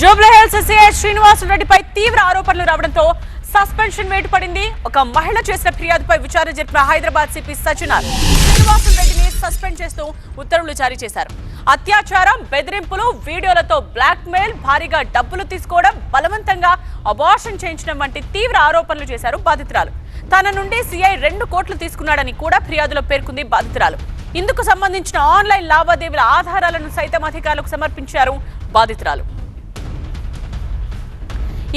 Jubilee Hills CI శ్రీనివాసరెడ్డిపై తీవ్ర ఆరోపణలు రావడంతో సస్పెన్షన్ వేటు పడింది. ఒక మహిళ చేసిన ఫిర్యాదుపై విచారణ జరిపిన హైదరాబాద్ సిపి సజ్జనార్ శ్రీనివాసరెడ్డిని సస్పెండ్ చేస్తూ ఉత్తర్వులు జారీ చేశారు. అత్యాచారం, బెదిరింపులు, వీడియోలతో బ్లాక్ మెయిల్, భారీగా డబ్బులు తీసుకోవడం, బలవంతంగా అబార్షన్ చేయించడం వంటి తీవ్ర ఆరోపణలు చేశారు బాధితురాలు. తన నుండి సిఐ 2 కోట్లు తీసుకున్నాడని కూడా ఫిర్యాదులో పేర్కొంది బాధితురాలు. ఇందుకు సంబంధించిన ఆన్లైన్ లావాదేవీల ఆధారాలను సైతం అధికారులకు సమర్పించారు బాధితురాలు.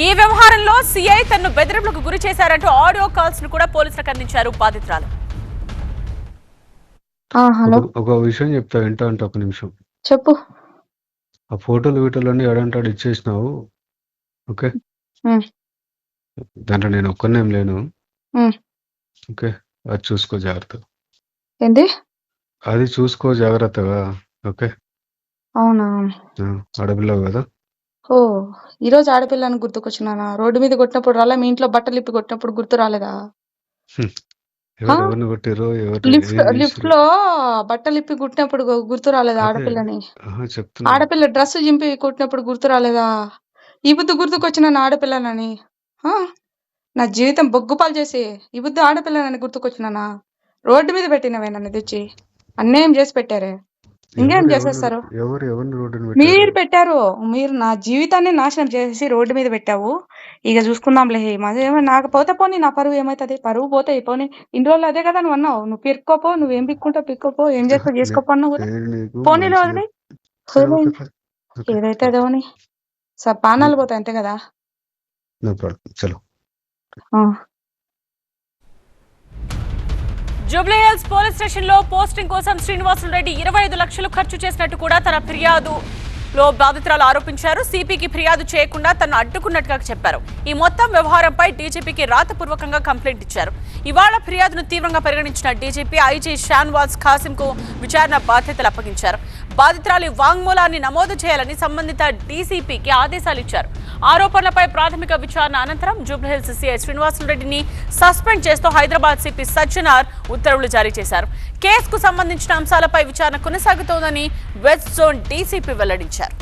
ఈ వ్యవహారంలో సిఐ తనను బెదిరింపులకు గురి చేశారంటూ ఆడియో కాల్స్ ను కూడా పోలీసులకు అందించారు బాధితురాలు. ఒక విషయం చెప్తా, వింటా అంటే ఒక నిమిషం చెప్పు. ఆ వీటోలన్నీ ఎడంటాడు ఇచ్చేసినావు, ఓకే? దాంట్లో నేను ఒక్కనేం లేను, ఓకే? అది చూసుకో జాగ్రత్త. ఏంటి? అది చూసుకో జాగ్రత్తగా, ఓకే? అవునా? ఆడపిల్లవు కదా. ఓ, ఈరోజు ఆడపిల్లని గుర్తుకొచ్చినానా? రోడ్డు మీద కొట్టినప్పుడు రాలే? మీ ఇంట్లో బట్టలు ఇప్పి కొట్టినప్పుడు గుర్తు రాలేదా? ఎవరిని కొట్టిరో, లిఫ్ట్ లో బట్టలు ఇప్పి కుట్టినప్పుడు గుర్తు రాలేదా ఆడపిల్లని? చెప్తున్నా. ఆడపిల్ల డ్రెస్ జింపి కొట్టినప్పుడు గుర్తు రాలేదా? ఈ బుద్ధి గుర్తుకొచ్చినాను ఆడపిల్లనని. నా జీవితం బొగ్గుపాలు చేసి ఈ బుద్ధి ఆడపిల్లనని గుర్తుకొచ్చినానా? రోడ్డు మీద పెట్టినవే నన్ను తెచ్చి అన్యాయం చేసి పెట్టారే. ఇంకేం చేసేస్తారు? మీరు పెట్టారు. మీరు నా జీవితాన్ని నాశనం చేసి రోడ్డు మీద పెట్టావు. ఇక చూసుకుందాంలే. నాకు పోతే పోనీ, నా పరువు ఏమైతుంది? పరువు పోతే పోనీ. ఇన్ని రోజులు అదే కదా నువ్వు అన్నావు. నువ్వు పిక్కోపో, నువ్వేం పిక్కుంటావు పిక్కోపో, ఏం చేస్తావు చేసుకోపో అన్నావు కదా. పోనీలో వదిలే, ఏదైతే అదేవని పానాలు పోతాయి, అంతే కదా. జూబ్లీహిల్స్ పోలీస్ స్టేషన్ లో పోస్టింగ్ కోసం శ్రీనివాసరెడ్డి 25 లక్షలు ఖర్చు చేసినట్టు కూడా తన ఫిర్యాదులో బాధితురాలు ఆరోపించారు. సిపికి ఫిర్యాదు చేయకుండా తను అడ్డుకున్నట్టుగా చెప్పారు. ఈ మొత్తం వ్యవహారంపై డీజీపీకి రాతపూర్వకంగా కంప్లైంట్ ఇచ్చారు. ఇవాళ ఫిర్యాదును తీవ్రంగా పరిగణించిన డీజీపీ ఐజీ షాన్వాజ్ ఖాసిం కు విచారణ బాధ్యతలు అప్పగించారు. బాధితురాలి వాంగ్మూలాన్ని నమోదు చేయాలని సంబంధిత డీసీపీకి ఆదేశాలు ఇచ్చారు. ఆరోపణలపై ప్రాథమిక విచారణ అనంతరం జూబ్లీహిల్స్ సిఐ శ్రీనివాసరెడ్డిని సస్పెండ్ చేస్తూ హైదరాబాద్ సిపి సజ్జనార్ ఉత్తర్వులు జారీ చేశారు. కేసుకు సంబంధించిన అంశాలపై విచారణ కొనసాగుతోందని వెస్ట్ జోన్ డీసీపీ వెల్లడించారు.